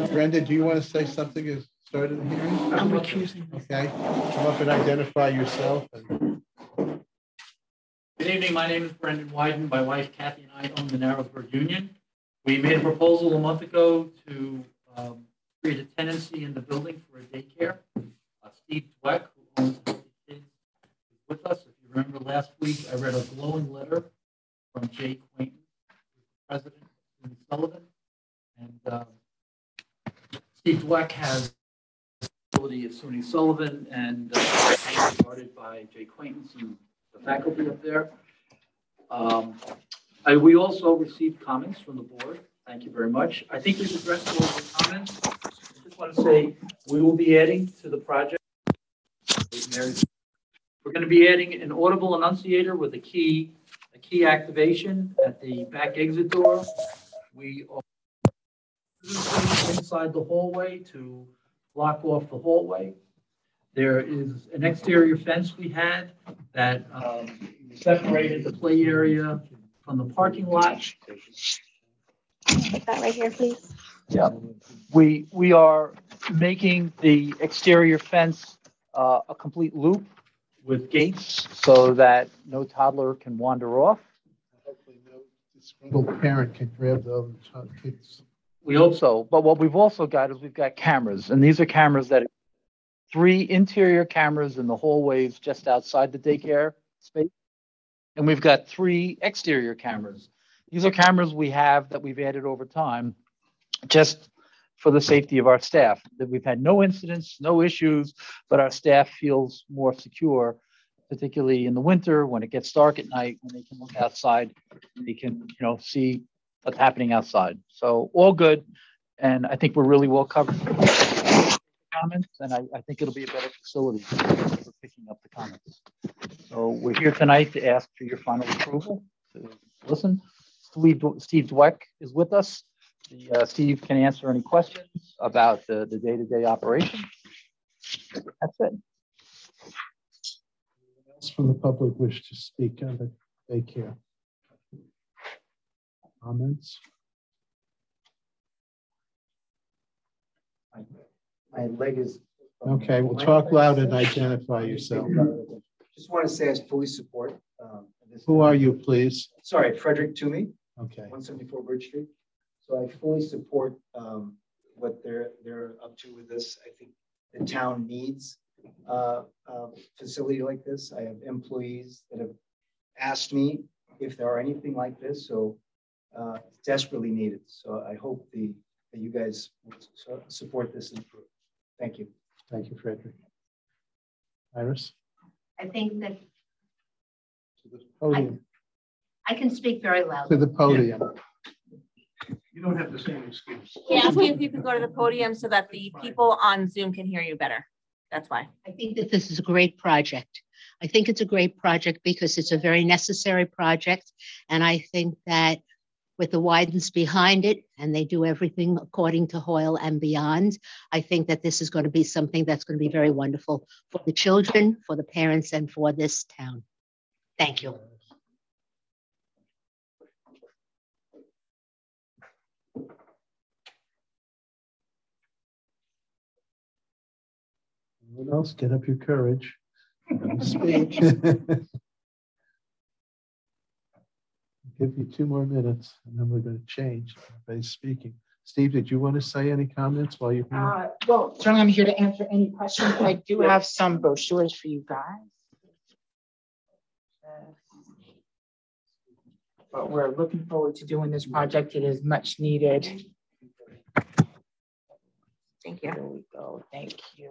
Brenda, do you want to say something as started the hearing? I'm recusing. Okay, come up and identify yourself. Good evening. My name is Brendan Wyden. My wife Kathy and I own the Narrowsburg Union. We made a proposal a month ago to create a tenancy in the building for a daycare. Steve Dweck, who owns Healthy Kids, is with us. If you remember last week, I read a glowing letter from Jay Quainton, president of SUNY Sullivan. And Steve Dweck has a facility at SUNY Sullivan and started by Jay Quainton, some the faculty up there. We also received comments from the board. Thank you very much. I think we've addressed all the comments. I just want to say we will be adding to the project. We're going to be adding an audible annunciator with a key activation at the back exit door. We are inside the hallway to block off the hallway. There is an exterior fence we had that separated the play area from the parking lot. Put that right here, please. Yeah, we are making the exterior fence a complete loop with gates so that no toddler can wander off. Hopefully no disgruntled parent can grab the other kids. We hope so, but what we've also got is we've got cameras, and these are cameras that 3 interior cameras in the hallways just outside the daycare space. And we've got 3 exterior cameras. These are cameras we have that we've added over time just for the safety of our staff. That we've had no incidents, no issues, but our staff feels more secure, particularly in the winter when it gets dark at night, when they can look outside and they can, see what's happening outside. So all good. And I think we're really well covered. Comments, and I think it'll be a better facility for picking up the comments. So we're here tonight to ask for your final approval. To listen, Steve Dweck is with us. Steve can answer any questions about the day-to-day operation. That's it. Anyone else from the public wish to speak on the daycare? Comments? My leg is okay. We'll talk loud and identify yourself. Just want to say I fully support. Who are you, please? Sorry, Frederick Toomey. Okay. 174 Bridge Street. So I fully support what they're up to with this. I think the town needs a facility like this. I have employees that have asked me if there are anything like this. So it's desperately needed. So I hope that you guys support this and approve. Thank you. Thank you, Frederick. Iris? I think that To the podium. I can speak very To loudly. the podium. You don't have the same excuse. Yeah, ask you if you could go to the podium so that the people on Zoom can hear you better. That's why. I think that this is a great project. I think it's a great project because it's a very necessary project. And I think that with the Wydens behind it, and they do everything according to Hoyle and beyond, I think that this is going to be something that's going to be very wonderful for the children, for the parents, and for this town. Thank you. Anyone else? Get up your courage. Speak. Give you 2 more minutes and then we're going to change. Everybody's speaking. Steve, did you want to say any comments while you're here? Well, certainly I'm here to answer any questions. I do have some brochures for you guys. But we're looking forward to doing this project. It is much needed. Thank you. Here we go. Thank you.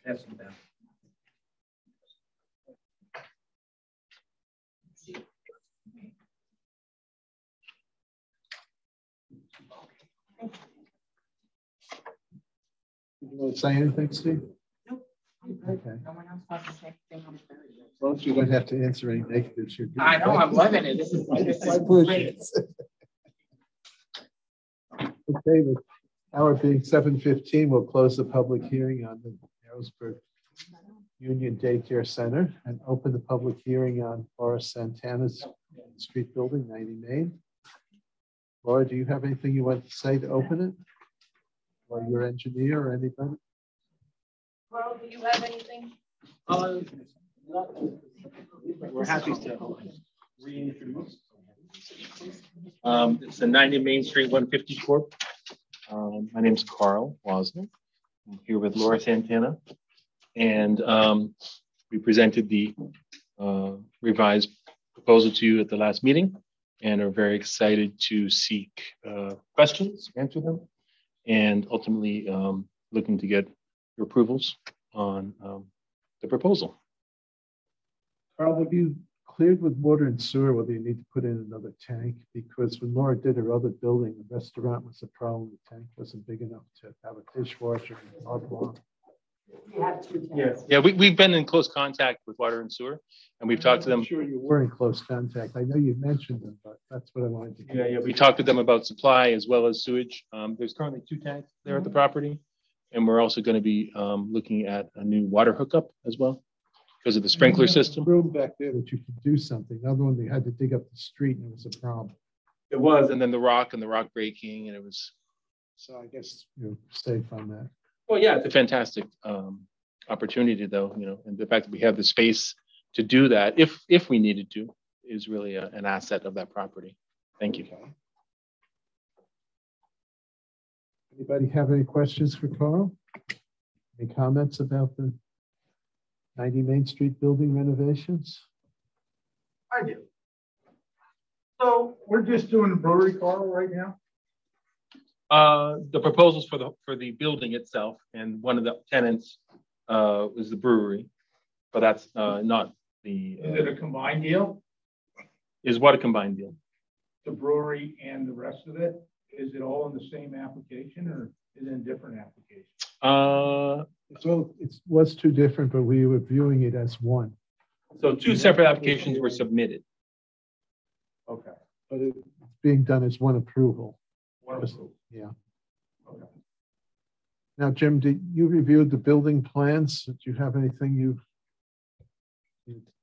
Pass them down. You want to say anything, Steve? Nope. Okay. No one else wants to say anything. As long as you don't have to answer any negatives. You're good. I know, I'm loving it. This is great. Okay, Hour being 7:15, we'll close the public hearing on the Harrisburg Union Daycare Center and open the public hearing on Forest Santana's street building, 90 Main. Laura, do you have anything you want to say to open it? Or your engineer or anybody? Carl, do you have anything? We're happy to reintroduce. It's the 90 Main Street 154. My name is Carl Wasner. I'm here with Laura Santana. And we presented the revised proposal to you at the last meeting and are very excited to seek questions, answer them, and ultimately looking to get your approvals on the proposal. Carl, have you cleared with water and sewer whether you need to put in another tank? Because when Laura did her other building, the restaurant was a problem. The tank wasn't big enough to have a dishwasher and blah, blah. Yeah, we've been in close contact with water and sewer, and we've talked to them. I'm sure you were in close contact. I know you mentioned them, but that's what I wanted to. Yeah, we talked to them about supply as well as sewage. There's currently 2 tanks there at the property, and we're also going to be looking at a new water hookup as well because of the sprinkler system. Room back there that you could do something. The other one, they had to dig up the street and it was a problem. It was, and then the rock breaking, and it was. So I guess you're safe on that. Well, yeah, it's a fantastic opportunity, though, you know, and the fact that we have the space to do that, if we needed to, is really an asset of that property. Thank you. Okay. Anybody have any questions for Carl? Any comments about the 90 Main Street building renovations? I do. So we're just doing the brewery, Carl, right now? The proposals for the building itself, and one of the tenants was the brewery, but that's not the. Is it a combined deal? Is what a combined deal? The brewery and the rest of it? Is it all in the same application or is it in different applications? So it was 2 different, but we were viewing it as one. So 2 separate applications were submitted. Okay. But it's being done as one approval. Yeah. Okay. Now, Jim, did you review the building plans? Do you have anything you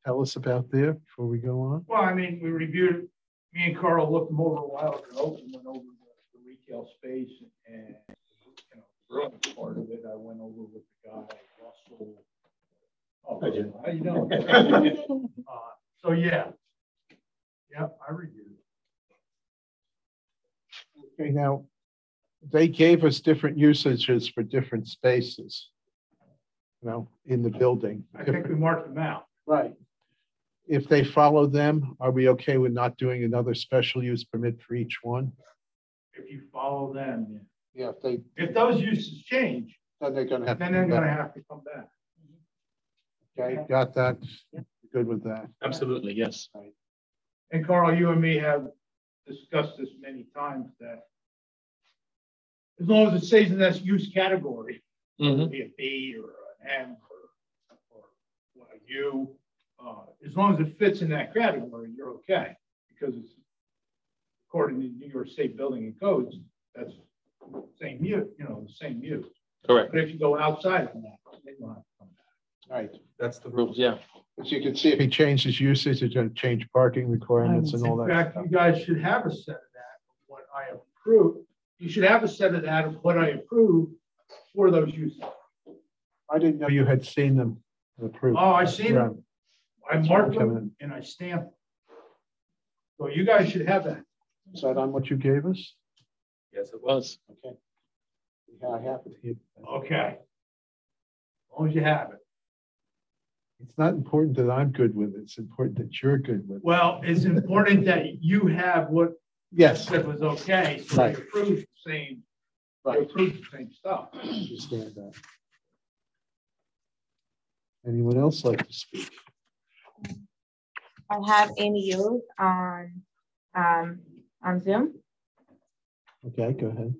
tell us about there before we go on? Well, I mean, we reviewed, me and Carl looked them over a while ago and went over the retail space and, you know, the brewing part of it. I went over with the guy, Russell. Oh, Hi, Jim. how you doing? So yeah. Yep, I reviewed it. Okay, now, they gave us different usages for different spaces, you know, in the building. I think we marked them out. Right. If they follow them, are we okay with not doing another special use permit for each one? If you follow them, yeah. Yeah, If those uses change, then they're gonna have. then they're gonna have to come back. Okay, got that? Good with that. Absolutely, yes. And Carl, you and me have discussed this many times that as long as it stays in that use category, whether it be a B or an M or a U, as long as it fits in that category, you're okay. Because it's according to New York State Building and Codes, that's same use, you know, the same use. Correct. But if you go outside of that, then you'll have to come back. Right. That's the rules, yeah. As you can see, if he changes usage, it's gonna change parking requirements and all that. In fact, stuff. you guys should have a set of that, of what I approved. You should have a set of that of what I approved for those uses. I didn't know you had seen them approved. Oh, I seen them. I marked them and I stamped them. So you guys should have that. Is that on what you gave us? Yes, it was. Okay. Yeah, I have it here. Okay. As long as you have it. It's not important that I'm good with it. It's important that you're good with it. Well, it's important that you have what Yes. said was okay. So Right. you approve the same, you Right. approve the same stuff. I understand that. Anyone else like to speak? I have Amy Yu on Zoom. Okay, go ahead.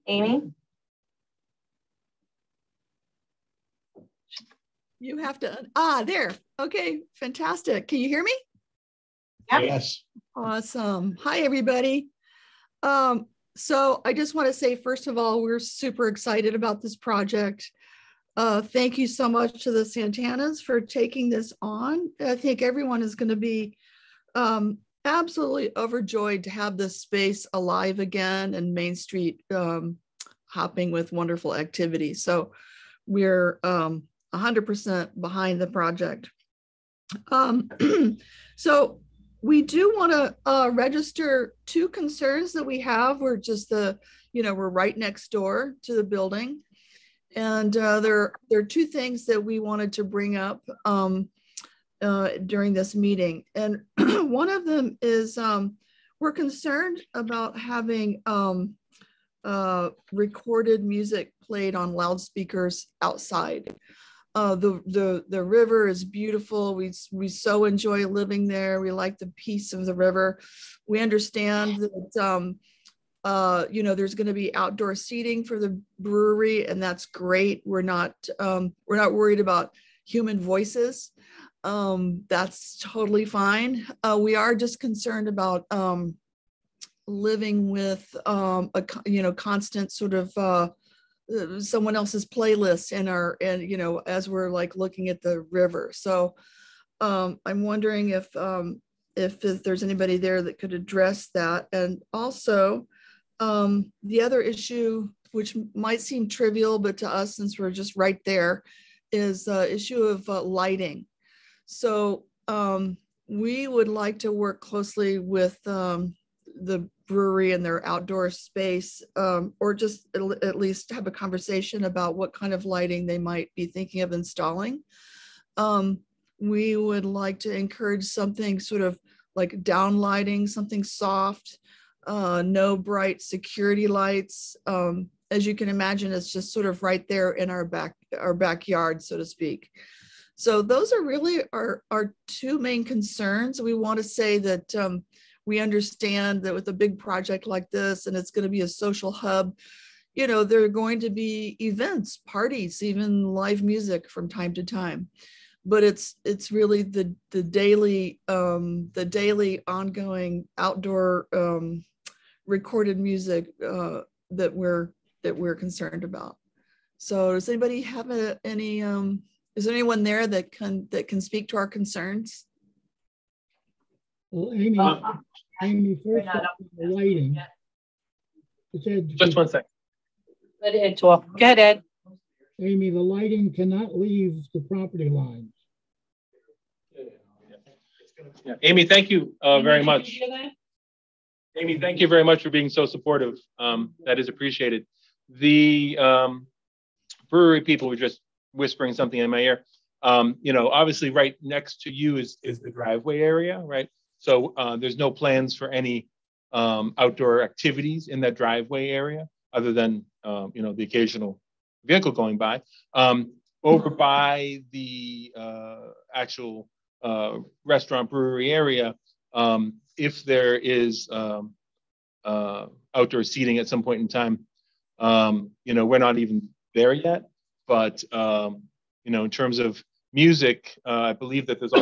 Amy? You have to, there. Okay, fantastic. Can you hear me? Yep. Yes. Awesome. Hi, everybody. So I just want to say, first of all, we're super excited about this project. Thank you so much to the Santanas for taking this on. I think everyone is going to be absolutely overjoyed to have this space alive again and Main Street hopping with wonderful activity. So we're 100% behind the project. So we do want to register two concerns that we have. We're just we're right next door to the building. And there are two things that we wanted to bring up during this meeting. And one of them is we're concerned about having recorded music played on loudspeakers outside. The river is beautiful. We so enjoy living there. We like the peace of the river. We understand that there's going to be outdoor seating for the brewery, and that's great. We're not worried about human voices. That's totally fine. We are just concerned about living with a constant sort of someone else's playlist and as we're like looking at the river. So I'm wondering if there's anybody there that could address that. And also the other issue, which might seem trivial, but to us, since we're just right there, is the issue of lighting. So we would like to work closely with the brewery and their outdoor space, or just at least have a conversation about what kind of lighting they might be thinking of installing. We would like to encourage something sort of like down lighting, something soft, no bright security lights. As you can imagine, it's just sort of right there in our backyard, so to speak. So those are really our two main concerns. We want to say that we understand that with a big project like this, and it's going to be a social hub, there are going to be events, parties, even live music from time to time. But it's really the daily ongoing outdoor recorded music that we're concerned about. So does anybody have any? Is there anyone there that can speak to our concerns? Well, Amy, first off, the lighting. Just one second. Let Ed talk. Go ahead, Ed. Amy, the lighting cannot leave the property lines. Yeah. Amy, thank you very much. Amy, thank you very much for being so supportive. That is appreciated. The brewery people were just whispering something in my ear. Obviously right next to you is the driveway area, right? So there's no plans for any outdoor activities in that driveway area other than, the occasional vehicle going by. Over by the actual restaurant brewery area, if there is outdoor seating at some point in time, we're not even there yet. But, in terms of music, I believe that there's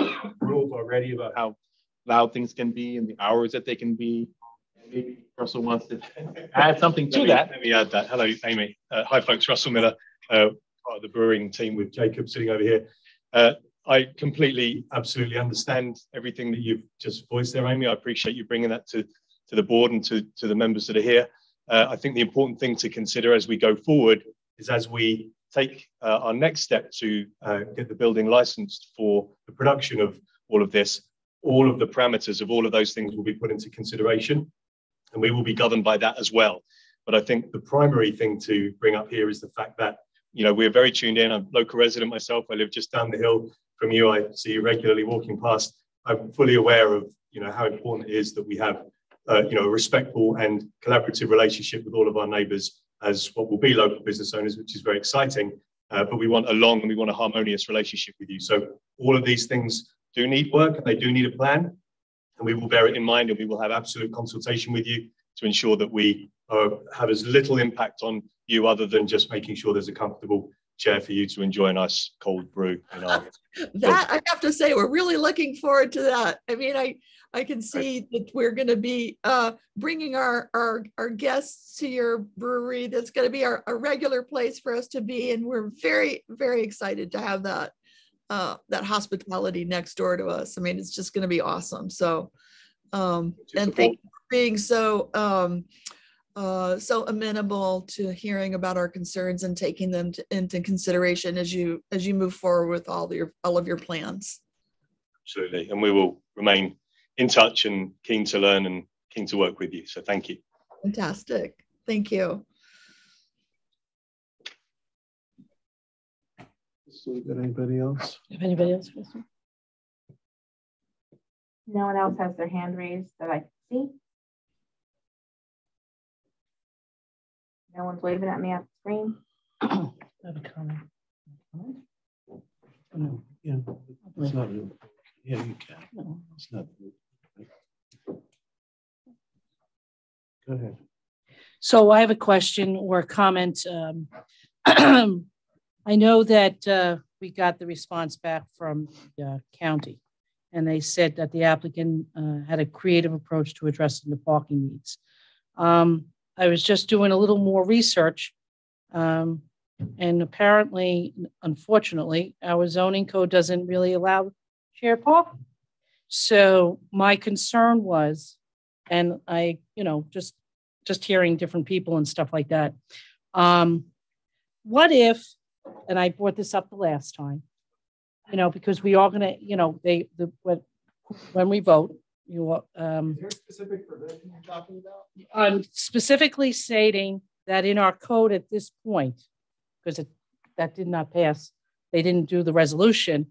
rules already about how loud things can be and the hours that they can be. Maybe Russell wants to add something to that. Let me add that. Hello, Amy. Hi, folks. Russell Miller, part of the brewing team with Jacob sitting over here. I absolutely understand everything that you've just voiced there, Amy. I appreciate you bringing that to the board and to the members that are here. I think the important thing to consider as we go forward is as we take our next step to get the building licensed for the production of all of this, all of the parameters of all of those things will be put into consideration, and we will be governed by that as well. But I think the primary thing to bring up here is the fact that, we're very tuned in. I'm a local resident myself. I live just down the hill from you. I see you regularly walking past. I'm fully aware of, how important it is that we have, a respectful and collaborative relationship with all of our neighbours as what will be local business owners, which is very exciting. But we want a harmonious relationship with you. So all of these things do need work and they do need a plan. And we will bear it in mind, and we will have absolute consultation with you to ensure that we have as little impact on you other than just making sure there's a comfortable chair for you to enjoy a nice cold brew. That I have to say, we're really looking forward to that. I mean, I I can see that we're going to be bringing our guests to your brewery. That's going to be a regular place for us to be. And we're very, very excited to have that hospitality next door to us. I mean, it's just going to be awesome. So, and thank you for being so amenable to hearing about our concerns and taking them into consideration as you move forward with all of your plans. Absolutely. And we will remain in touch and keen to learn and keen to work with you. So thank you. Fantastic. Thank you. So we got anybody else? If anybody else? No one else has their hand raised that I can see. No one's waving at me at the screen. I have a comment. No, yeah, it's not. Yeah, you can. No. It's not. Go ahead. So I have a question or a comment. I know that we got the response back from the county, and they said that the applicant had a creative approach to addressing the parking needs. I was just doing a little more research, and apparently, unfortunately, our zoning code doesn't really allow shared parking. So my concern was, and I, just hearing different people and stuff like that. What if, and I brought this up the last time, because we are going to, when we vote, is there a specific provision you're talking about? I'm specifically stating that in our code at this point, because that did not pass, they didn't do the resolution.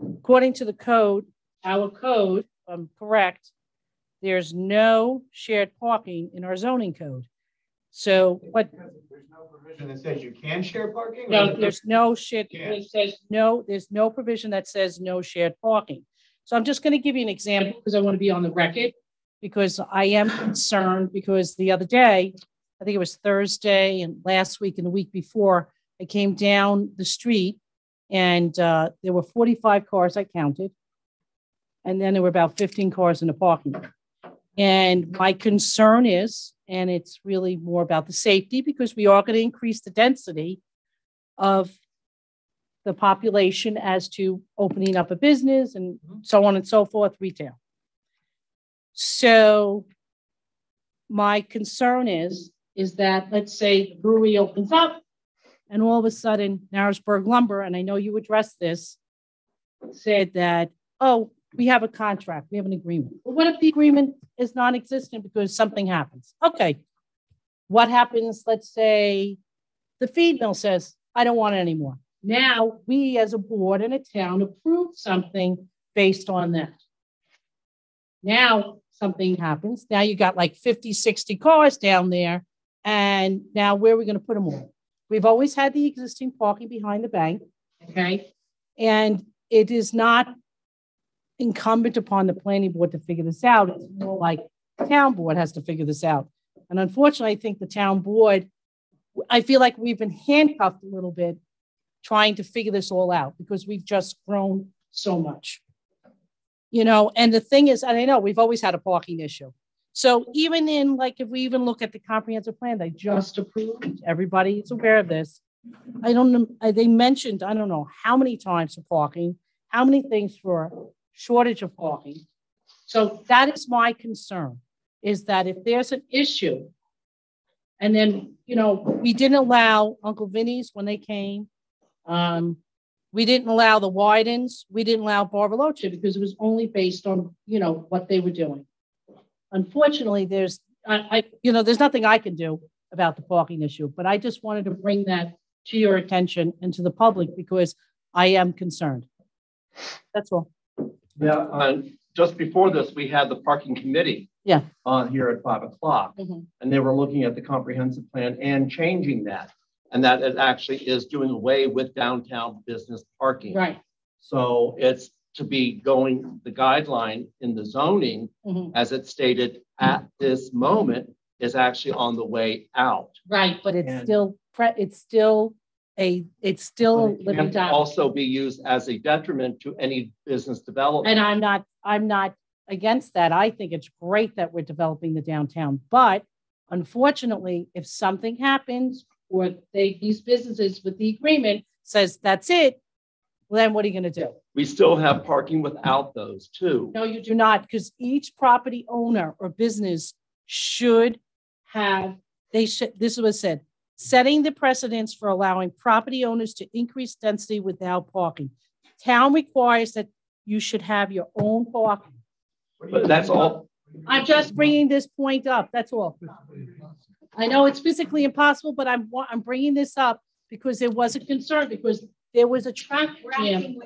According to the code, our code, if I'm correct, there's no shared parking in our zoning code. So what? There's no provision that says you can share parking? No, there's no shared. It says no. There's no provision that says no shared parking. So I'm just going to give you an example because I want to be on the record, because I am concerned, because the other day, I think it was Thursday and last week and the week before, I came down the street and there were 45 cars I counted. And then there were about 15 cars in the parking lot. And my concern is, and it's really more about the safety, because we are going to increase the density of the population as to opening up a business and so on and so forth, retail. So my concern is that, let's say the brewery opens up and all of a sudden Narrowsburg Lumber, and I know you addressed this, said that, oh, we have a contract, we have an agreement. But what if the agreement is non-existent because something happens? Okay, what happens? Let's say the feed mill says, I don't want it anymore. Now we as a board and a town approve something based on that. Now something happens. Now you got like 50, 60 cars down there. And now where are we going to put them all? We've always had the existing parking behind the bank. Okay. And it is not incumbent upon the planning board to figure this out. It's more like the town board has to figure this out. And unfortunately, I think the town board, I feel like we've been handcuffed a little bit trying to figure this all out because we've just grown so much. And the thing is, and I know we've always had a parking issue. So even in, like, if we even look at the comprehensive plan, they just approved, everybody is aware of this. I don't know, they mentioned, I don't know how many times for parking, how many things for shortage of parking. So that is my concern, is that if there's an issue, and then, we didn't allow Uncle Vinny's when they came. We didn't allow the Widens. We didn't allow Barbarossa because it was only based on, what they were doing. Unfortunately, there's nothing I can do about the parking issue, but I just wanted to bring that to your attention and to the public because I am concerned. That's all. Yeah, just before this, we had the parking committee. Yeah. On here at 5 o'clock, and they were looking at the comprehensive plan and changing that, and that it actually is doing away with downtown business parking. Right. So it's to be going, the guideline in the zoning, as it's stated at this moment, is actually on the way out. Right, but it's still a living document. Also be used as a detriment to any business development. And I'm not against that. I think it's great that we're developing the downtown, but unfortunately, if something happens or these businesses with the agreement says that's it, well, then what are you going to do? We still have parking without those too. No, you do not, because each property owner or business should have, this is what it said, setting the precedence for allowing property owners to increase density without parking. Town requires that you should have your own parking. But that's all. I'm just bringing this point up, that's all. I know it's physically impossible, but I'm bringing this up because there was a concern, because there was a traffic jam.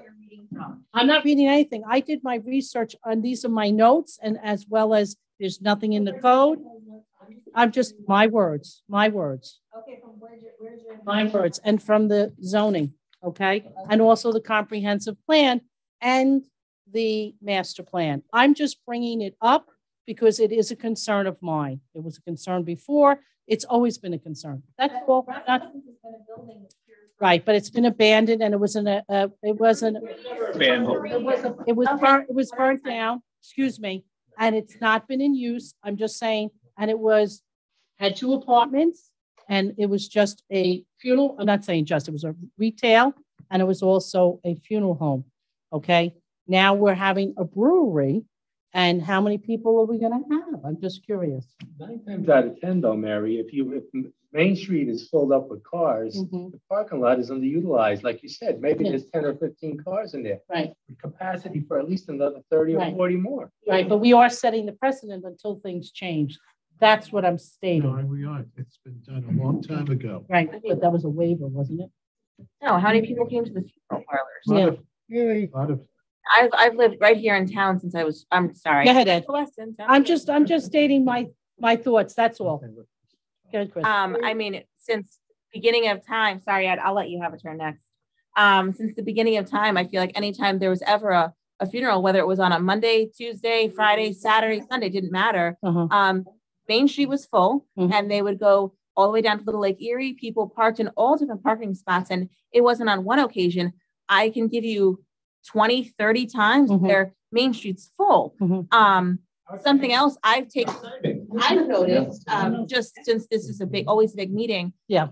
I'm not reading anything. I did my research on these are my notes, and as well as there's nothing in the code. I'm just my words. Okay, from where's your my words, and from the zoning, okay, and also the comprehensive plan and the master plan. I'm just bringing it up because it is a concern of mine. It was a concern before. It's always been a concern. That's all. Right, but it's been abandoned, and it was it was burnt down. Excuse me, and it's not been in use. I'm just saying, and it had 2 apartments, and it was just a funeral. I'm not saying just, it was a retail, and it was also a funeral home. Okay, now we're having a brewery, and how many people are we going to have? I'm just curious. 9 times out of 10, though, Mary, if Main Street is filled up with cars, the parking lot is underutilized. Like you said, maybe there's 10 or 15 cars in there. Right. With capacity for at least another 30 or 40 more. Right, but we are setting the precedent until things change. That's what I'm stating. No, we aren't. It's been done a long time ago. Right, but that was a waiver, wasn't it? No, how many people came to the funeral parlors? A lot of I've lived right here in town since I'm sorry. Go ahead, Ed. I'm just stating my thoughts. That's all. Good, Chris. I mean, since beginning of time, sorry, Ed, I'll let you have a turn next. Since the beginning of time, I feel like anytime there was ever a funeral, whether it was on a Monday, Tuesday, Friday, Saturday, Sunday, didn't matter. Main Street was full, and they would go all the way down to Little Lake Erie. People parked in all different parking spots, and it wasn't on one occasion. I can give you 20, 30 times where Main Street's full. Something else I've noticed, just since this is always a big meeting. Yeah.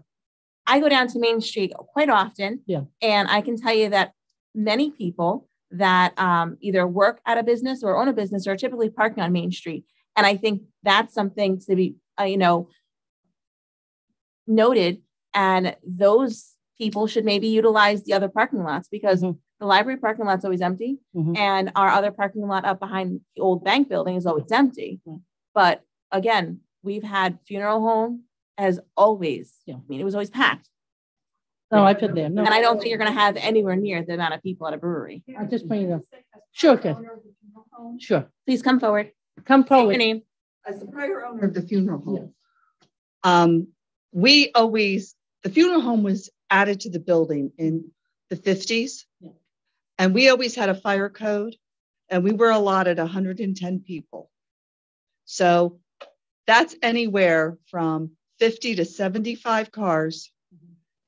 I go down to Main Street quite often. Yeah. And I can tell you that many people that either work at a business or own a business are typically parking on Main Street. And I think that's something to be, noted. And those people should maybe utilize the other parking lots, because the library parking lot's always empty, and our other parking lot up behind the old bank building is always empty. But again, we've had funeral home as always. I mean, it was always packed. No, I've been there. No. And I don't think you're going to have anywhere near the amount of people at a brewery. I just bring it up. Sure, good. Sure. Please come forward. Come forward. Your name. As the prior owner of the funeral home, the funeral home was added to the building in the 50s. And we always had a fire code, and we were allotted 110 people. So that's anywhere from 50 to 75 cars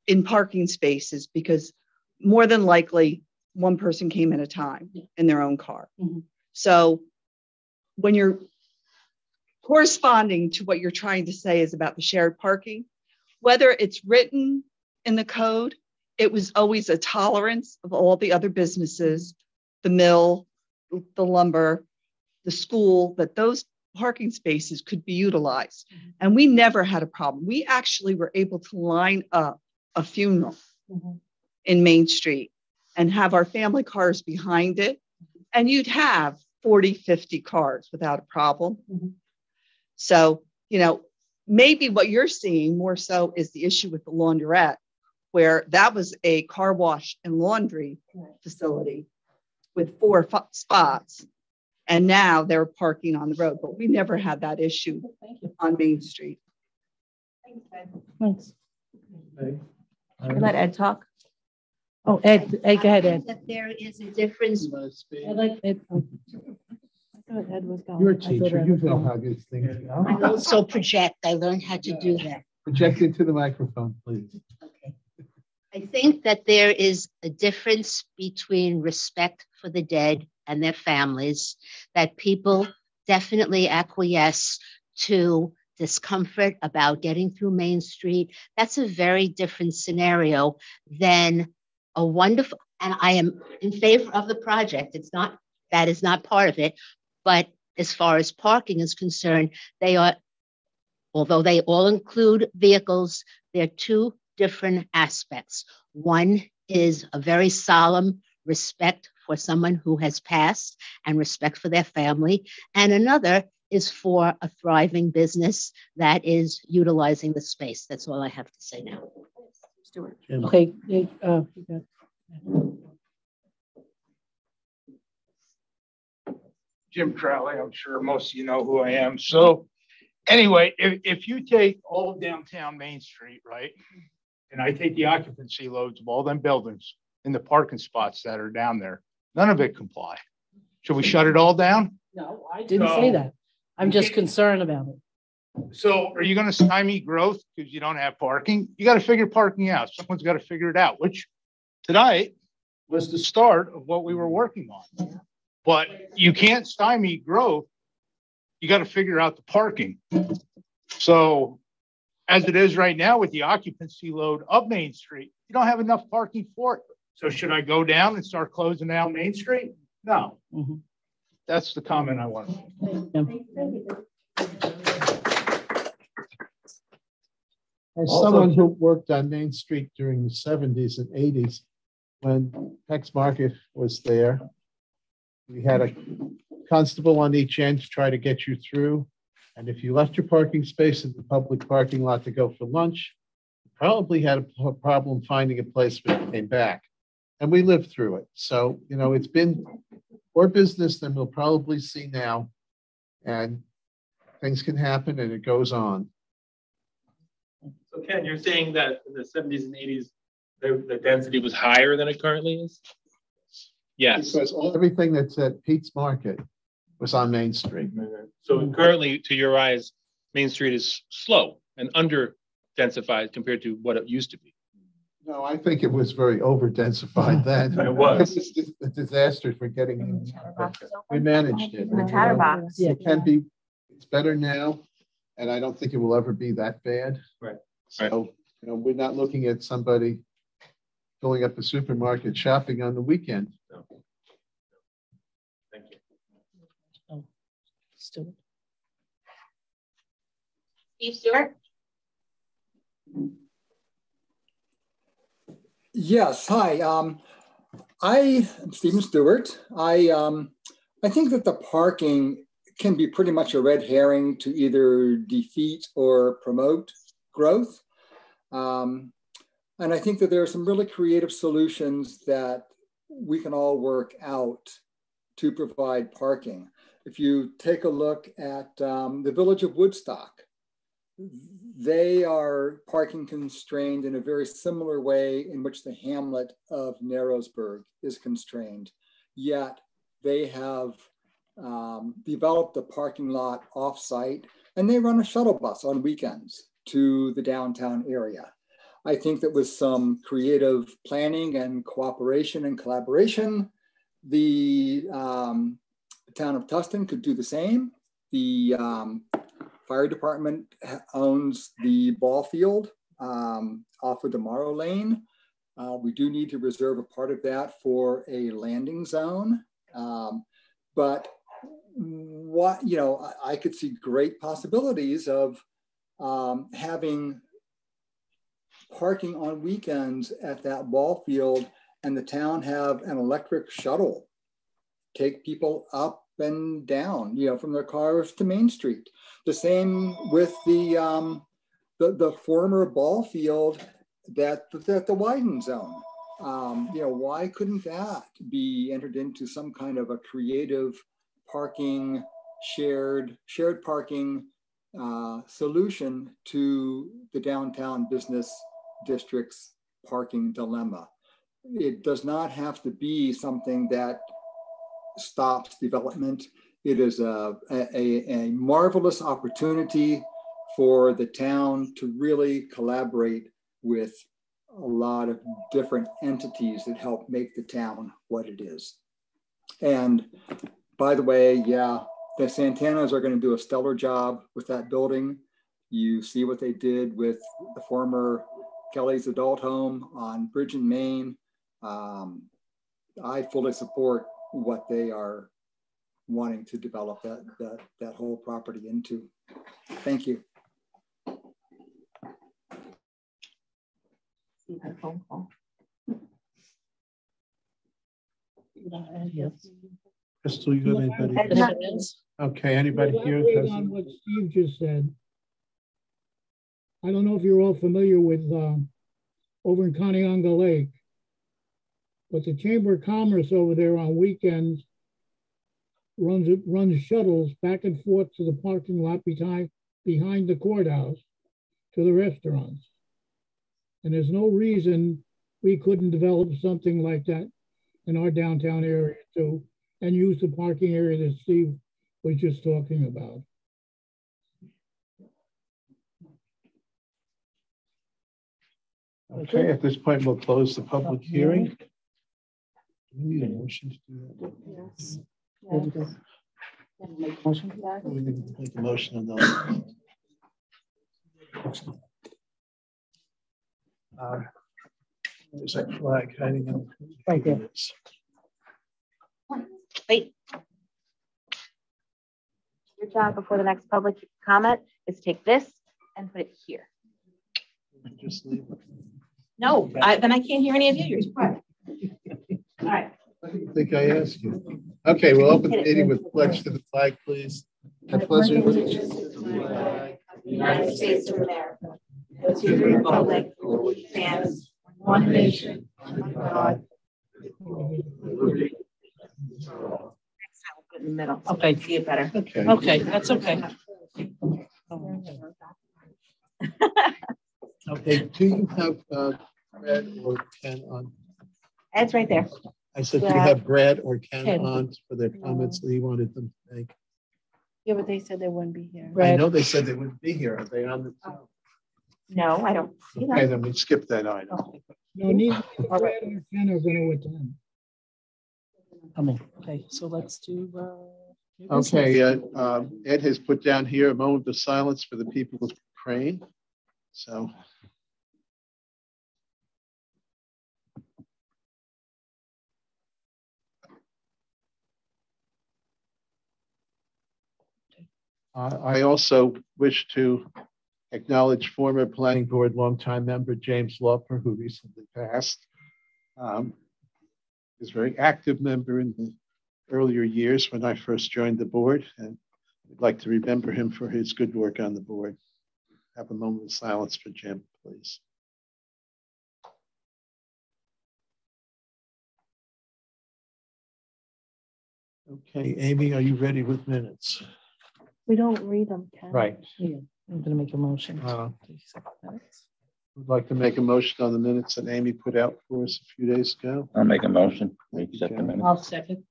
in parking spaces, because more than likely one person came at a time in their own car. So when you're corresponding to what you're trying to say is about the shared parking, whether it's written in the code, it was always a tolerance of all the other businesses, the mill, the lumber, the school, that those parking spaces could be utilized. And we never had a problem. We actually were able to line up a funeral in Main Street and have our family cars behind it. And you'd have 40, 50 cars without a problem. So, maybe what you're seeing more so is the issue with the laundrette, where that was a car wash and laundry facility with 4 spots. And now they're parking on the road, but we never had that issue on Main Street. Thanks. Let Ed talk. Oh, Ed, go ahead, Ed. That there is a difference. I like Ed. You're a teacher. You know how these things go. I also project. I learned how to do that. Project into the microphone, please. Okay. I think that there is a difference between respect for the dead and their families, that people definitely acquiesce to discomfort about getting through Main Street. That's a very different scenario than a wonderful, and I am in favor of the project. It's not, that is not part of it, but as far as parking is concerned, they are, although they all include vehicles, they're two different aspects. One is a very solemn respect for someone who has passed and respect for their family. And another is for a thriving business that is utilizing the space. That's all I have to say now. Stuart. Okay. Jim Crowley, I'm sure most of you know who I am. So anyway, if you take all of downtown Main Street, right, and I take the occupancy loads of all them buildings in the parking spots that are down there, none of it comply. Should we shut it all down? No, I didn't say that. I'm just concerned about it. So are you going to stymie growth because you don't have parking? You got to figure parking out. Someone's got to figure it out, which tonight was the start of what we were working on. But you can't stymie growth. You got to figure out the parking. So as it is right now with the occupancy load of Main Street, you don't have enough parking for it. So should I go down and start closing down Main Street? No. That's the comment I want to make. As someone who worked on Main Street during the 70s and 80s, when Peck's Market was there, we had a constable on each end to try to get you through. And if you left your parking space in the public parking lot to go for lunch, you probably had a problem finding a place when you came back. And we lived through it. So, you know, it's been more business than we'll probably see now. And things can happen and it goes on. So Ken, you're saying that in the 70s and 80s, the density was higher than it currently is? Yes. Because everything that's at Pete's Market was on Main Street. So currently, to your eyes, Main Street is slow and under densified compared to what it used to be. No, I think it was very over densified then. It was. It's a disaster for getting in. We managed it. The chatterbox. It can be, it's better now, and I don't think it will ever be that bad. Right. So, you know, we're not looking at somebody going up the supermarket shopping on the weekend. No. Thank you. Oh, Stuart. Steve Stewart. Yes, hi. I am Stephen Stewart. I think that the parking can be pretty much a red herring to either defeat or promote growth. And I think that there are some really creative solutions that we can all work out to provide parking. If you take a look at the village of Woodstock, they are parking constrained in a very similar way in which the hamlet of Narrowsburg is constrained. Yet they have developed a parking lot off-site and they run a shuttle bus on weekends to the downtown area. I think that with some creative planning and cooperation and collaboration, the town of Tustin could do the same. The fire department owns the ball field off of Demaro Lane. We do need to reserve a part of that for a landing zone. But what, you know, I could see great possibilities of having parking on weekends at that ball field and the town have an electric shuttle take people up and down, you know, from their cars to Main Street. The same with the former ball field that the Wyden zone. You know, why couldn't that be entered into some kind of a creative parking, shared parking solution to the downtown business district's parking dilemma? It does not have to be something that stops development. It is a marvelous opportunity for the town to really collaborate with a lot of different entities that help make the town what it is. And by the way, yeah, the Santanas are going to do a stellar job with that building. You see what they did with the former Kelly's Adult Home on Bridge and Main. I fully support what they are wanting to develop that whole property into. Thank you. You had a phone call. Crystal, you got anybody? Okay, anybody here? Elaborate on what Steve just said. I don't know if you're all familiar with over in Conneaunga Lake, but the Chamber of Commerce over there on weekends runs shuttles back and forth to the parking lot behind the courthouse to the restaurants. And there's no reason we couldn't develop something like that in our downtown area too, and use the parking area that Steve was just talking about. Okay, at this point, we'll close the public hearing. We need a motion to do that. Yes. Make a motion for that? We can make a motion on those. There's that flag hiding in right there. Wait. Your job before the next public comment is take this and put it here. Just leave it. No, then I can't hear any of you. You're too quiet. All right. I didn't think I asked you. Okay, we'll open the meeting with pledge to the flag, please. I pledge allegiance to the flag of the United States of America, and to the republic for which it stands, one nation, under God. In the middle. Okay. See it better. Okay. Okay, that's okay. Okay, do you have Brad or Ken on? It's right there. I said, do you have Brad or Ken on for their comments that he wanted them to make? Yeah, but they said they wouldn't be here. I know they said they wouldn't be here. Are they on the? No, I don't see that. Okay, then we skip that item. No, neither Brad or Ken are going to attend. Okay, so let's do. Okay, Ed has put down here a moment of silence for the people of Crane. So. I also wish to acknowledge former planning board longtime member James Lauper, who recently passed. He was a very active member in the earlier years when I first joined the board, and I'd like to remember him for his good work on the board. Have a moment of silence for Jim, please. Okay, Amy, are you ready with minutes? We don't read them, Ken. Right. Yeah, I'm gonna make a motion. Would like to make a motion on the minutes that Amy put out for us a few days ago. I'll make a motion. We accept the minutes. I'll second.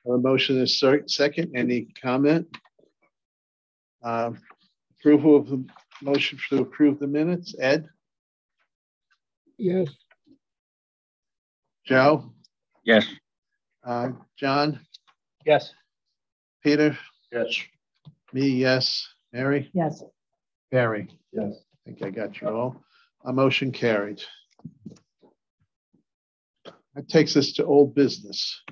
Our motion is second. Any comment? Approval of the motion to approve the minutes. Ed? Yes. Joe? Yes. John? Yes. Peter? Yes. Me, yes. Mary? Yes. Barry? Yes. I think I got you all. A motion carried. That takes us to old business.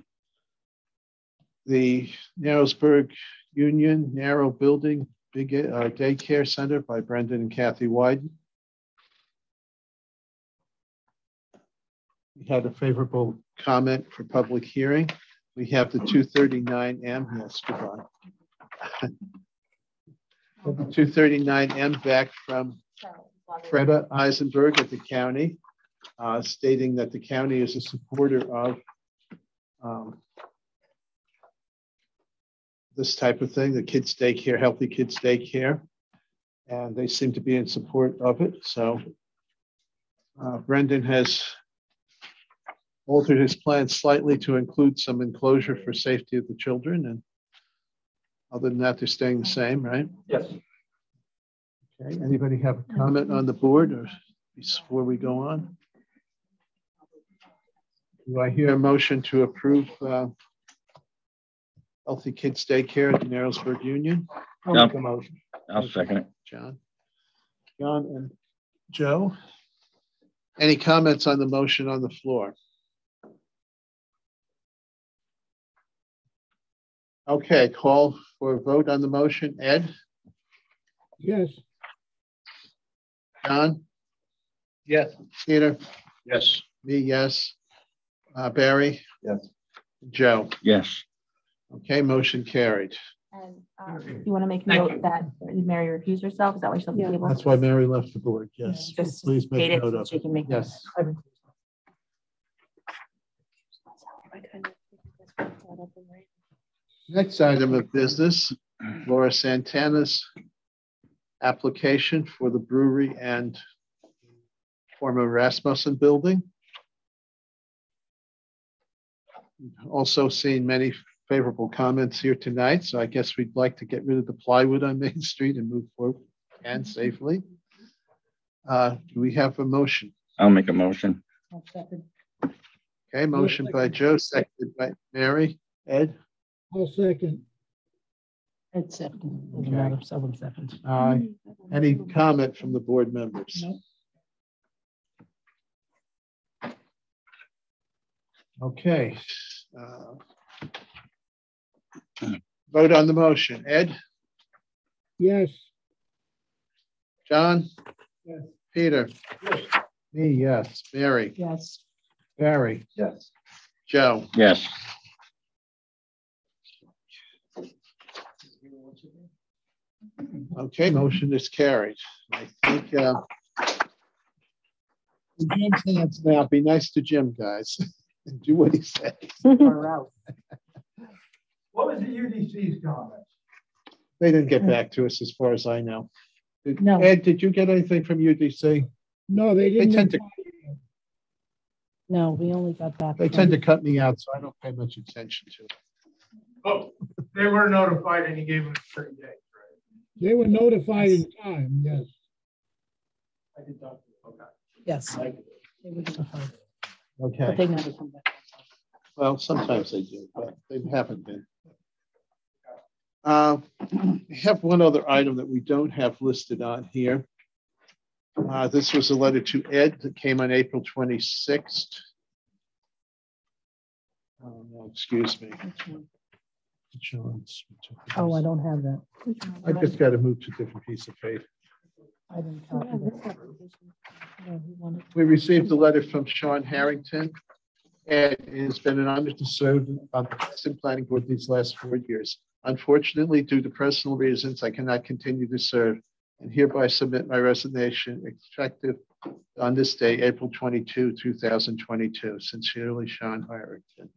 The Narrowsburg Union Narrow Building Big Daycare Center by Brendan and Kathy Wyden. We had a favorable comment for public hearing. We have the 239M. Yes, goodbye. The 239M back from Freda Eisenberg at the county, stating that the county is a supporter of this type of thing, the kids daycare, healthy kids daycare, and they seem to be in support of it. So Brendan has altered his plan slightly to include some enclosure for safety of the children, and other than that, they're staying the same, right? Yes. Okay, anybody have a comment on the board or before we go on? Do I hear a motion to approve Healthy Kids Daycare at the Narrowsburg Union. I'll make a motion. I'll second it. John and Joe. Any comments on the motion on the floor? Okay, call for a vote on the motion. Ed? Yes. John? Yes. Peter? Yes. Me, yes. Barry? Yes. Joe? Yes. Okay, motion carried. And you want to make note that Mary recused herself? Is that why she'll be able? That's why Mary left the board. Yes. Just Please make state it note so of she it. can make. Yes. Next item of business, Laura Santana's application for the brewery and former Rasmussen building. Also seen many favorable comments here tonight, so I guess we'd like to get rid of the plywood on Main Street and move forward and safely. Do we have a motion? I'll make a motion. Okay, motion by Joe, seconded by Mary. Ed? I'll second. Ed second. Okay. Someone second. Any comment from the board members? No. Okay. Vote on the motion. Ed? Yes. John? Yes. Peter? Yes. Me, yes. Mary? Yes. Barry? Yes. Joe? Yes. Okay, motion is carried. I think in Jim's hands now. Be nice to Jim, guys, and do what he says. What was the UDC's comments? They didn't get back to us as far as I know. No. Ed, did you get anything from UDC? No, they They didn't. tend to No, we only got back. they tend to cut me out, so I don't pay much attention to it. Oh, they were notified and he gave them 30 days, right? They were notified in time, yes. I did not. Okay. Yes. They were notified, But Okay. they never come back. Well, sometimes they do, but they haven't been. We have one other item that we don't have listed on here. This was a letter to Ed that came on April 26th. Oh, no, excuse me. Oh, I don't have that. I just got to move to a different piece of paper. I didn't copy that. No, he wanted- We received a letter from Sean Harrington. Ed, it has been an honor to serve on the Hudson Planning Board these last 4 years. Unfortunately, due to personal reasons, I cannot continue to serve and hereby submit my resignation effective on this day, April 22, 2022. Sincerely, Sean Harrington.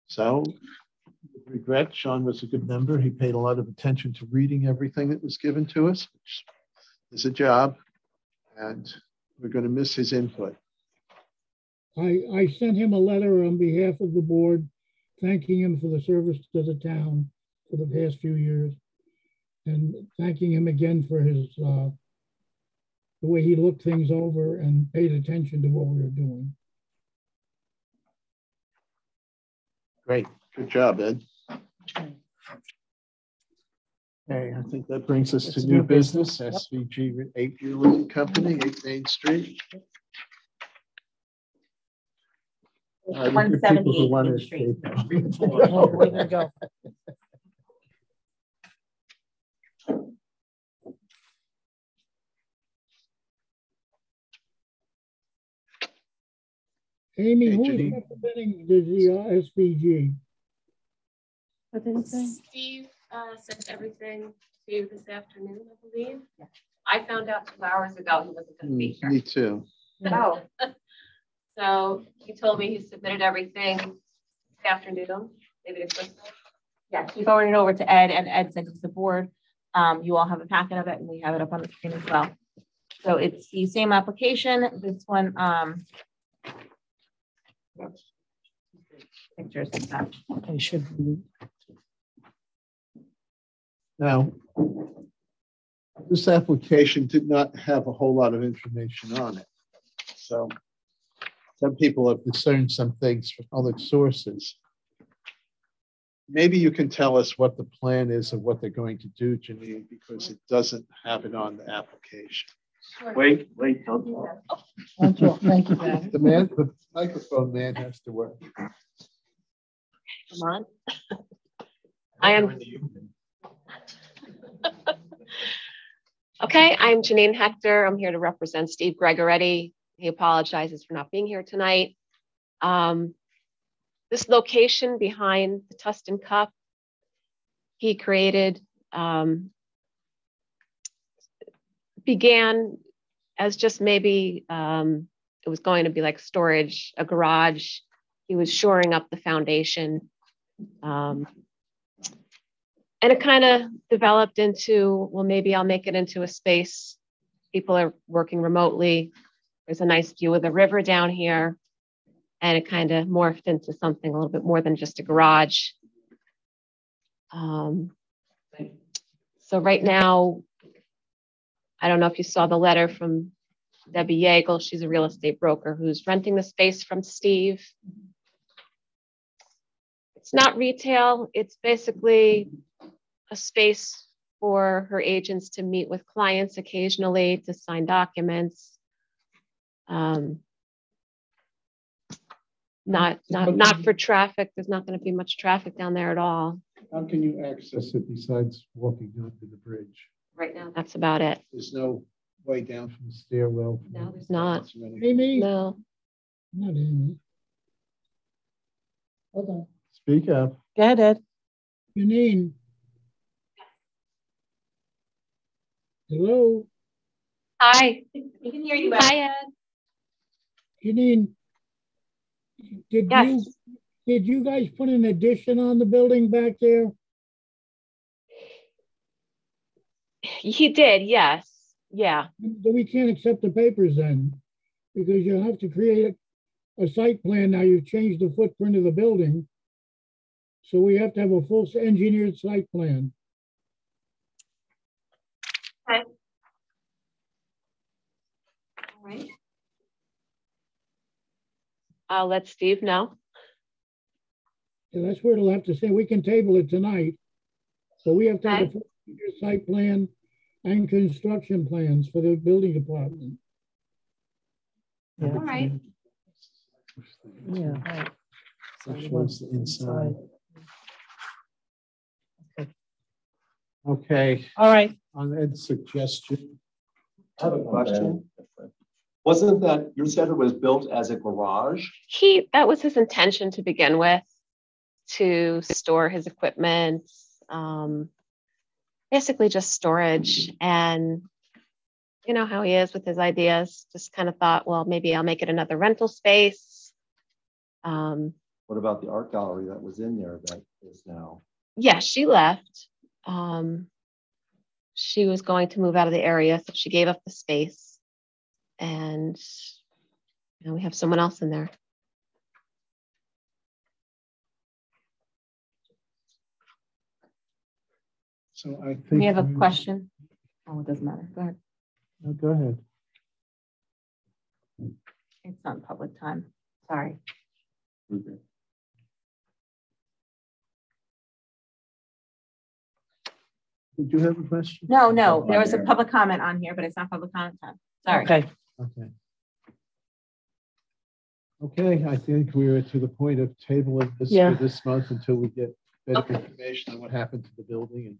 So, with regret, Sean was a good member. He paid a lot of attention to reading everything that was given to us, which is a job, and we're going to miss his input. I sent him a letter on behalf of the board, thanking him for the service to the town for the past few years, and thanking him again for his the way he looked things over and paid attention to what we were doing. Great. Good job, Ed. Okay, I think that brings us to new business, SVG 8 Utility Company, 8 Main Street. You give people who 178 want to Main Street. escape. Oh, we're gonna go. Amy, Hey, who's Janine. representing the SVG? What did he say? Steve sent everything to you this afternoon, I believe. I found out 2 hours ago he wasn't going to be here. Me too. So, so he told me he submitted everything this afternoon, maybe to Crystal. Yeah, he forwarded it over to Ed and Ed sent it to the board. You all have a packet of it and we have it up on the screen as well. So it's the same application. This one, pictures and stuff. They should be. Now, this application did not have a whole lot of information on it. So some people have discerned some things from other sources. maybe you can tell us what the plan is of what they're going to do, Janine, because it doesn't have it on the application. Wait. Thank you, Ben. The microphone man has to work. Come on. I am. Okay, I'm Janine Hector. I'm here to represent Steve Gregoretti. He apologizes for not being here tonight. This location behind the Tustin Cup, he created, began as just maybe it was going to be like storage, a garage. He was shoring up the foundation. And it kind of developed into, well, maybe I'll make it into a space. People are working remotely. There's a nice view of the river down here. And it kind of morphed into something a little bit more than just a garage. So right now, I don't know if you saw the letter from Debbie Yeagle. She's a real estate broker who's renting the space from Steve. It's not retail. It's basically a space for her agents to meet with clients occasionally, to sign documents. Not for traffic. There's not going to be much traffic down there at all. How can you access it besides walking down to the bridge? Right now, that's about it. There's no way down from the stairwell. No, there's not. Amy? No. Not Amy. Hold on. Speak up. Go ahead, Ed. Janine. Hello? Hi. We can hear you. Hi, Ed. Janine, did you guys put an addition on the building back there? He did, yes. Yeah. Then we can't accept the papers then, because you'll have to create a site plan. Now you've changed the footprint of the building. So we have to have a full engineered site plan. Okay. All right. I'll let Steve know. So that's where it'll have to say, we can table it tonight. So we have to have a full site plan and construction plans for the building department. All right. Yeah. Right. So it shows the inside. Okay. All right. On Ed's suggestion. I have a question. Wasn't that, you said it was built as a garage? That was his intention to begin with, to store his equipment, basically just storage. And you know how he is with his ideas, just kind of thought, well, maybe I'll make it another rental space. What about the art gallery that was in there that is now? Yeah, she left. She was going to move out of the area, so she gave up the space. And now we have someone else in there. So I think We have a question. Oh, it doesn't matter. Go ahead. No, go ahead. It's not public time. Sorry. Okay. Did you have a question? No, there was a public comment on here, but it's not public comment time. Sorry. Okay. Okay. Okay, I think we're to the point of tabling this for this month until we get better information on what happened to the building.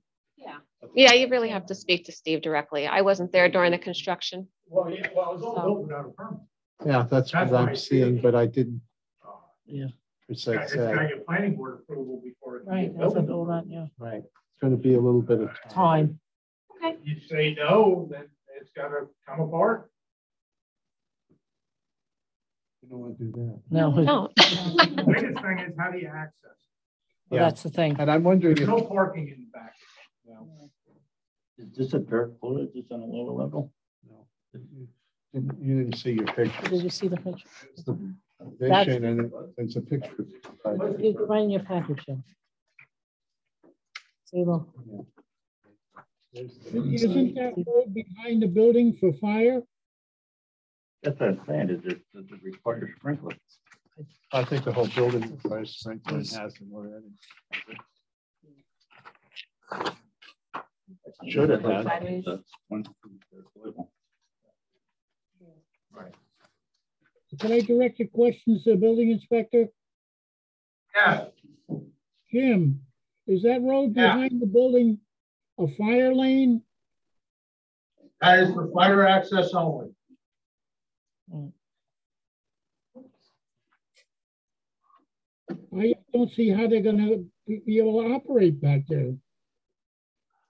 Yeah, you really have to speak to Steve directly. I wasn't there during the construction. Well, yeah, well, it was all built without a permit. Yeah, that's what why I'm seeing, but I didn't. Yeah. Per se It's say. got to get planning board approval before it. Right. That's all that. Yeah. Right. It's going to be a little bit of time. Okay. You say no, then it's got to come apart. You don't want to do that. No. The biggest thing is, how do you access? Well, that's the thing. And I'm wondering There's if no parking in the back. Is this a dirt floor? Is this on a lower level? you didn't see your picture. Did you see the picture? It's the foundation and it's a picture. You right in your package. Yeah. See, look. Isn't that road behind the building for fire? That's what I'm saying. Does it require sprinklers? I think the whole building requires sprinklers has them already. Should have had. Sideways. Right. Can I direct your questions to the building inspector? Yeah. Jim, is that road behind the building a fire lane? That is for fire access only. I don't see how they're gonna be able to operate back there.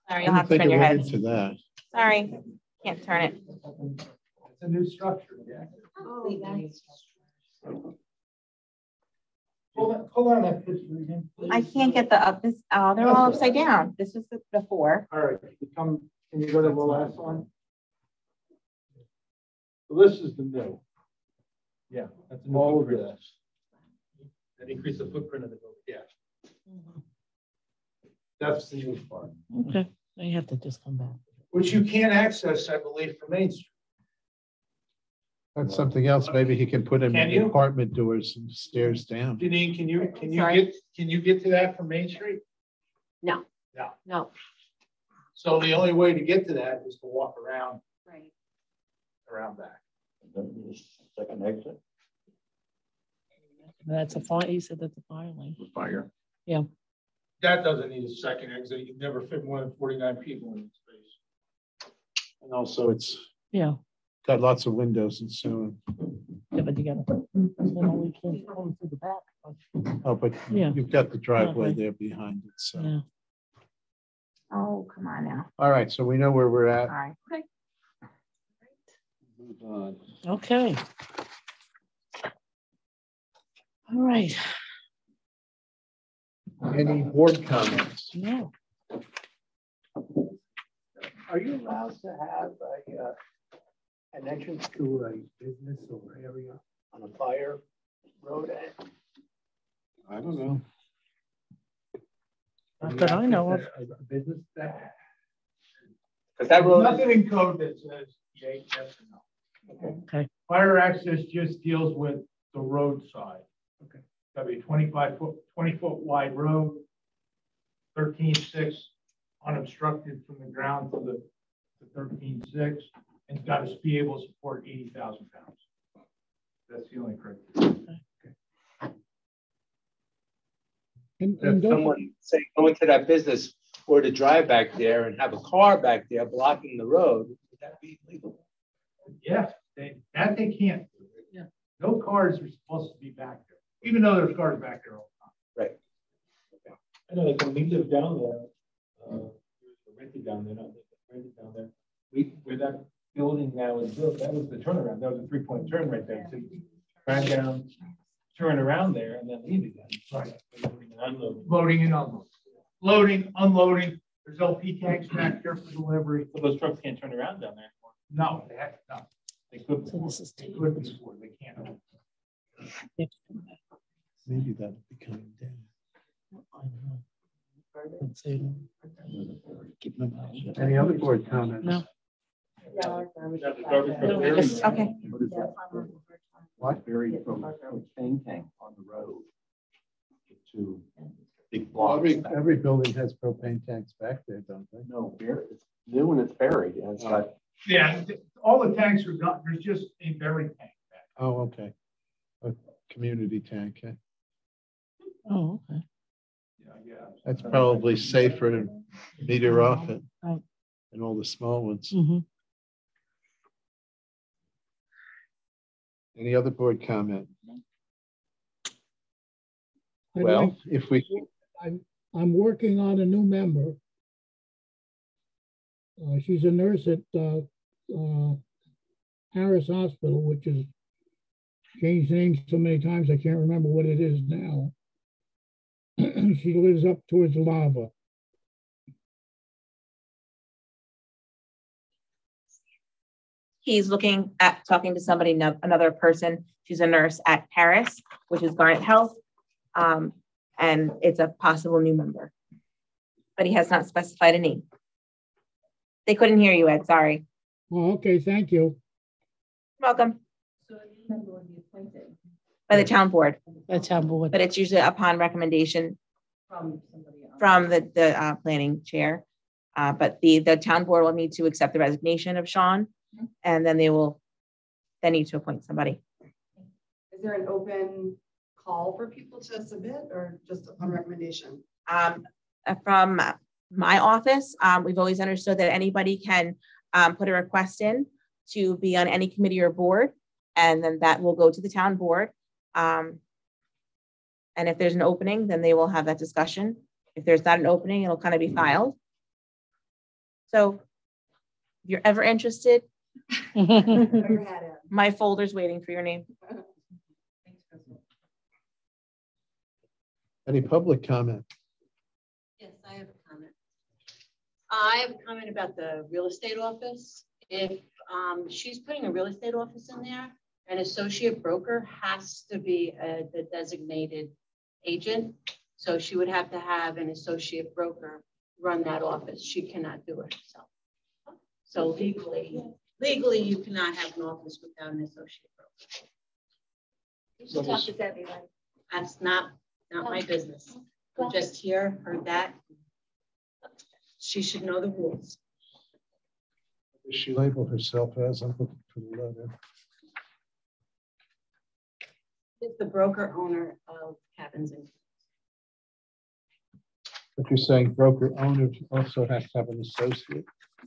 Sorry, you'll have to turn your head. Into that. Sorry, can't turn it. It's a new structure, yeah. Hold on that picture again. I can't get the up this, they're all upside down. This was the before. All right, can you go to the last one? So this is the new. Yeah, that's a All new of footprint. this. That increased the footprint of the building. Yeah. That's the new part. Okay, now you have to just come back. Which you can't access, I believe, from Main Street. That's something else. Maybe he can put in Can you? apartment doors and stairs down. Janine, can you Sorry. get to that from Main Street? No. No. No. So the only way to get to that is to walk around Right. back. Second exit. That's a fire, he said that's a fire lane. Fire. Yeah. That doesn't need a second exit. You never fit more than 49 people in space. And also it's Yeah. got lots of windows and so Yeah, but you gotta, then only can go through the back. Oh, but Yeah. you've got the driveway Okay. there behind it, so. Yeah. Oh, come on now. All right, so we know where we're All at. right. Okay. Move on. Okay. All right. Any board comments? No. Are you allowed to have an entrance to a business or area on a fire road? I don't know. Not that I know of. A business that. Because that road, Nothing in code that says yay, yes, or no. Okay. Fire access just deals with the roadside. Okay. That'd be 20-foot wide road, 13.6 unobstructed from the ground to the 13.6, and it's got to be able to support 80,000 pounds. That's the only criteria. And if don't, someone say go into that business or to drive back there and have a car back there blocking the road, would that be illegal? Yeah, they can't do. Yeah. No cars are supposed to be back there, even though there's cars back there all the time. Right. I know, like when we lived down there, rented down there, not rented down there, where that building now is built, that was the turnaround. That was a 3-point turn right there. So you drive down, turn around there, and then leave again. Right. Unloading. Loading and unloading. Loading, unloading. There's LP tanks back there for delivery. So those trucks can't turn around down there anymore. No, they have no. They could. So this is They could before. They can't. Maybe that'll be coming down. Any other board comments? No. Okay. What? Very propane tank on the road to big blocks. Every building has propane tanks back there, don't they? No, it's new and it's buried and it's got. Yeah, all the tanks are gone. There's just a buried tank back. Oh, okay. A community tank. Okay. Oh, okay. Yeah. That's probably safer to meter off it Right. than all the small ones. Mhm. Any other board comment? I'd Well, like- if we, I'm working on a new member. She's a nurse at Harris Hospital, which has changed names so many times I can't remember what it is now. She lives up towards Lava. He's looking at talking to somebody, another person. She's a nurse at Paris, which is Garnet Health. And it's a possible new member. But he has not specified a name. They couldn't hear you, Ed, sorry. Oh, okay, thank you. Welcome. By the town board. The town board. But it's usually upon recommendation From somebody from the planning chair. But the town board will need to accept the resignation of Sean, and then they need to appoint somebody. Is there an open call for people to submit or just upon recommendation? From my office, we've always understood that anybody can put a request in to be on any committee or board, and then that will go to the town board. And if there's an opening, then they will have that discussion. If there's not an opening, it'll kind of be filed. So if you're ever interested, my folder's waiting for your name. Any public comment? Yes, I have a comment. I have a comment about the real estate office. If she's putting a real estate office in there, an associate broker has to be the designated agent. So she would have to have an associate broker run that office. She cannot do it herself. So legally, you cannot have an office without an associate broker. You should talk to Debbie. That's not my business. I'm just here, heard that. She should know the rules. Does she label herself as? I'm looking for the letter. Is the broker owner of Cabins and But you're saying broker owner also has to have an associate.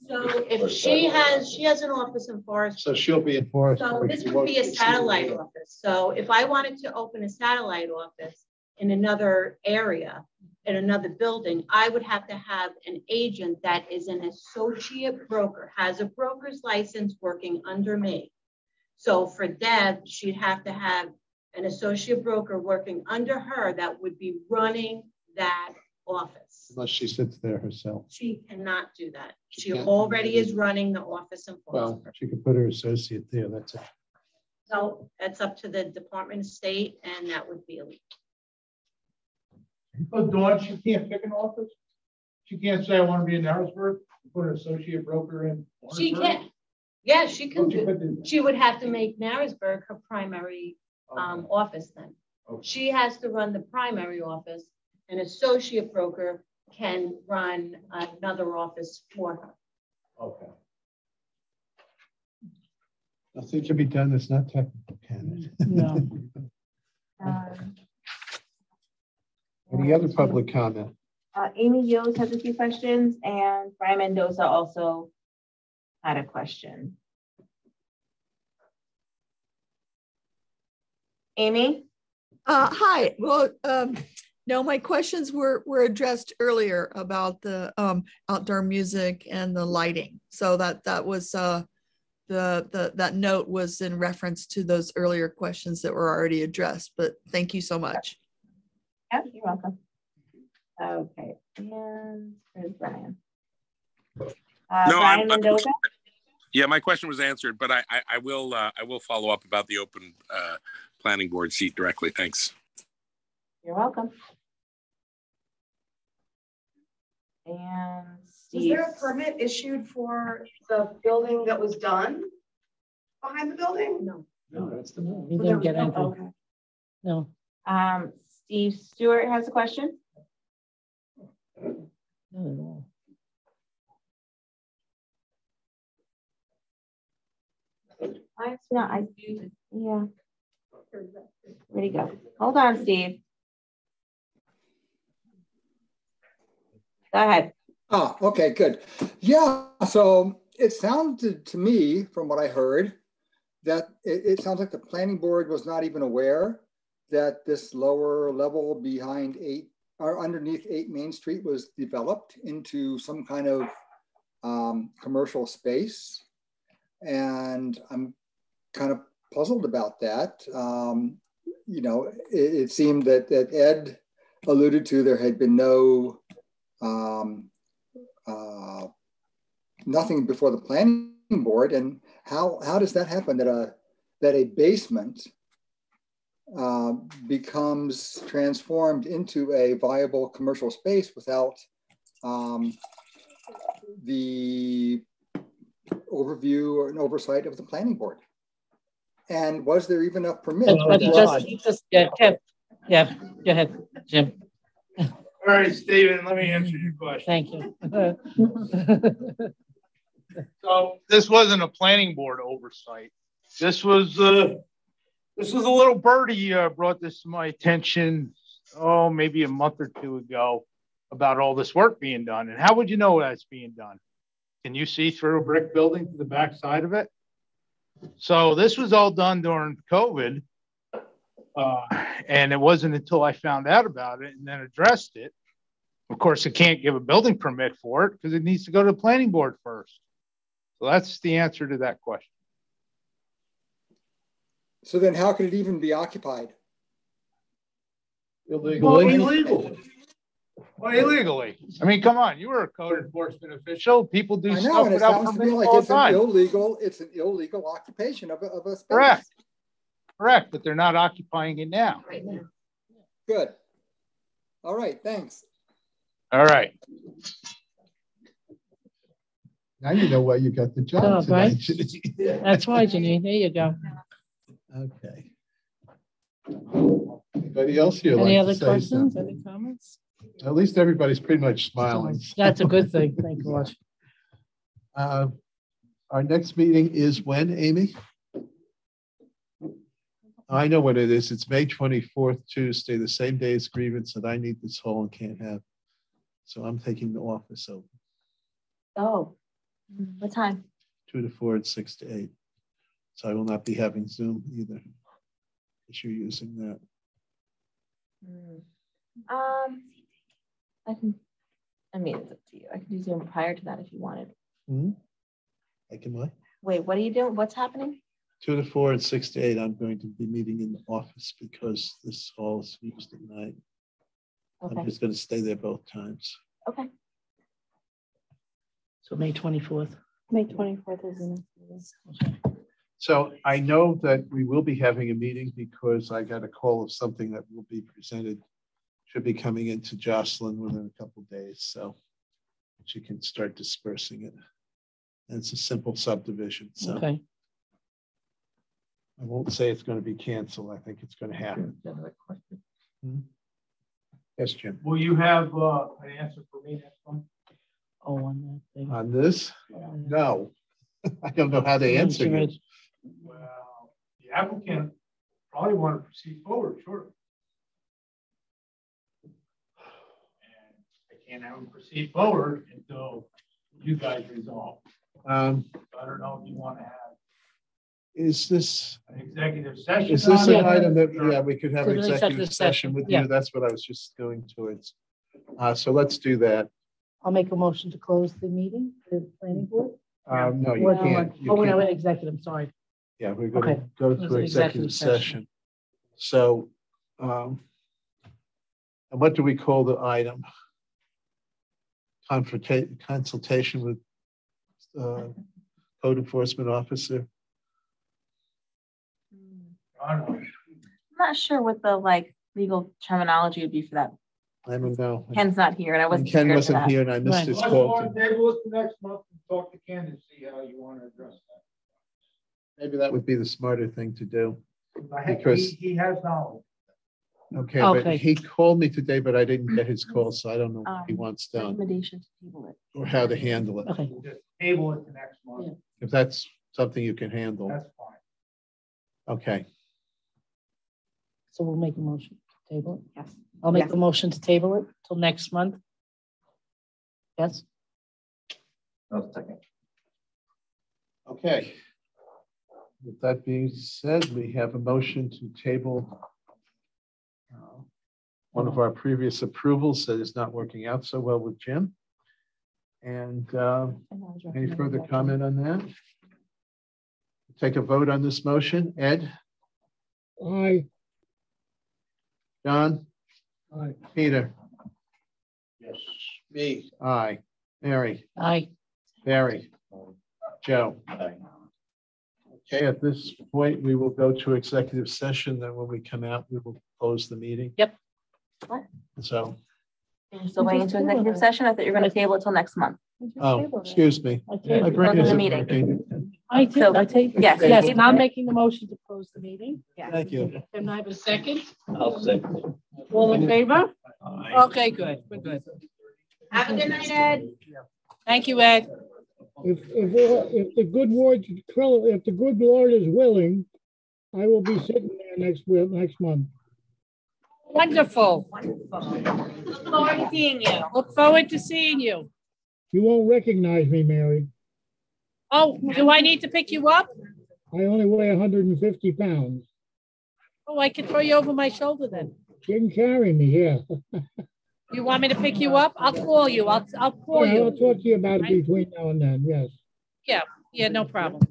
So if she has an office in Forest. So she'll be in Forest. So this would be a satellite office. So if I wanted to open a satellite office in another area, in another building, I would have to have an agent that is an associate broker, has a broker's license working under me. So for Deb, she'd have to have an associate broker working under her that would be running that office. Unless she sits there herself. She cannot do that. She already is running the office in Forest. Well, she could put her associate there. That's it. So that's up to the Department of State, and that would be illegal. But Dawn, she can't pick an office. She can't say, I want to be in Harrisburg, put an associate broker in. She can. Yeah, she can do. She would have to make Narrowsburg her primary office then. Okay. She has to run the primary office. An associate broker can run another office for her. Okay. Nothing can be done that's not technical, can it? No. Any other public comment? Amy Yos has a few questions, and Brian Mendoza also had a question. Amy? Hi. Well, no, my questions were addressed earlier about the outdoor music and the lighting. So that was that note was in reference to those earlier questions that were already addressed. But thank you so much. Yeah, you're welcome. Okay, and where's Brian? Brian Mendoza? Yeah, my question was answered, but I will follow up about the open planning board seat directly. Thanks. You're welcome. And Steve. Was there a permit issued for the building that was done behind the building? No. No, that's the one. We didn't get anything. Okay. No. Steve Stewart has a question. Not at all. Yeah. Where'd he go? Hold on, Steve. Go ahead. Oh, okay, good. Yeah, so it sounded to me, from what I heard, that it sounds like the planning board was not even aware that this lower level behind 8 or underneath 8 Main Street was developed into some kind of commercial space. And I'm kind of puzzled about that. You know, it seemed that Ed alluded to there had been no nothing before the planning board. And how does that happen that a basement becomes transformed into a viable commercial space without the overview or an oversight of the planning board? And was there even a permit? Yeah, go ahead, Jim. All right, Stephen, let me answer your question. Thank you. So this wasn't a planning board oversight. This was a little birdie brought this to my attention, maybe a month or two ago, about all this work being done. And how would you know that's being done? Can you see through a brick building to the back side of it? So this was all done during COVID. And it wasn't until I found out about it and then addressed it. Of course, it can't give a building permit for it because it needs to go to the planning board first. So that's the answer to that question. So then how can it even be occupied? Illegally. Well, illegally. I mean, come on, you were a code enforcement official. People do stuff and it without sounds to me permission like all it's the time. it's an illegal occupation of a space. Correct, but they're not occupying it now. Right now. Good. All right, thanks. All right. Now you know why you got the job Right? tonight. That's why, Janine. There you go. Okay. Anybody else here? Any like other to say questions? something? Any comments? At least everybody's pretty much smiling. That's a good thing. Thank God. Our next meeting is when, Amy? I know what it is. It's May 24th, Tuesday, the same day as grievance that I need this hall and can't have. So I'm taking the office open. Oh, what time? 2 to 4 and 6 to 8. So I will not be having Zoom either. If you're using that. I mean, it's up to you. I can do Zoom prior to that if you wanted. I can what? Wait, what are you doing? What's happening? 2 to 4 and 6 to 8. I'm going to be meeting in the office because this hall is used at night. Okay. I'm just going to stay there both times. Okay. So May 24th. May 24th is So I know that we will be having a meeting because I got a call of something that will be presented, should be coming into Jocelyn within a couple of days. So she can start dispersing it. And it's a simple subdivision. So Okay. I won't say it's going to be canceled. I think it's going to happen. Yes, Jim. Will you have an answer for me next month? Oh, on that thing. On this? No. I don't know how they answer you. Well, the applicant probably want to proceed forward, sure. And I can't have them proceed forward until you guys resolve. I don't know if you want to have Is this an executive session. Is this on an it? item that, yeah, we could have an Could we executive session with you? That's what I was just going towards. So let's do that. I'll make a motion to close the meeting, the planning board. No, you Or- can't. You Oh, no, can't. executive, sorry. Yeah, we're going to Okay. go It's to an executive executive session. So, and what do we call the item? Consultation with code enforcement officer. I'm not sure what the legal terminology would be for that. I don't know. Ken's not here and I wasn't. Ken prepared for wasn't that. here and I missed his Let's call. go on table it the next month and talk to Ken and see how you want to address that. Maybe that would be the smarter thing to do. Because he has knowledge. Okay, but Okay. he called me today, but I didn't get his call, so I don't know what he wants done Recommendation to table it. or how to handle it. Okay. Just table it the next month. If that's something you can handle. That's fine. Okay. So we'll make a motion to table it. Yes. I'll make Yes. the motion to table it till next month. Yes? Okay. With that being said, we have a motion to table one of our previous approvals that is not working out so well with Jim. And any further comment on that? Take a vote on this motion. Ed? Aye. John? Aye. Peter? Yes. Me? Aye. Mary? Aye. Barry? Joe? Okay, at this point, we will go to executive session. Then when we come out, we will close the meeting. Yep. What? So, You're still going into executive session? I thought you were going to table it till next month. oh, excuse me. I tabled My it. brain Close the isn't meeting. working. I did, I take. Yes. Yes, and I'm making the motion to close the meeting. Thank you. Can I have a second? I'll second. All in favor? Okay, good. We're good. Have a good night, Ed. Thank you, Ed. If the good Lord, if the good Lord is willing, I will be sitting there next month. Wonderful. Look forward to seeing you. Look forward to seeing you. You won't recognize me, Mary. Oh, do I need to pick you up? I only weigh 150 pounds. Oh, I can throw you over my shoulder then. You can carry me, yeah. You want me to pick you up? I'll call you. I'll call Yeah, you. I'll talk to you about it between now and then, yes. Yeah, no problem.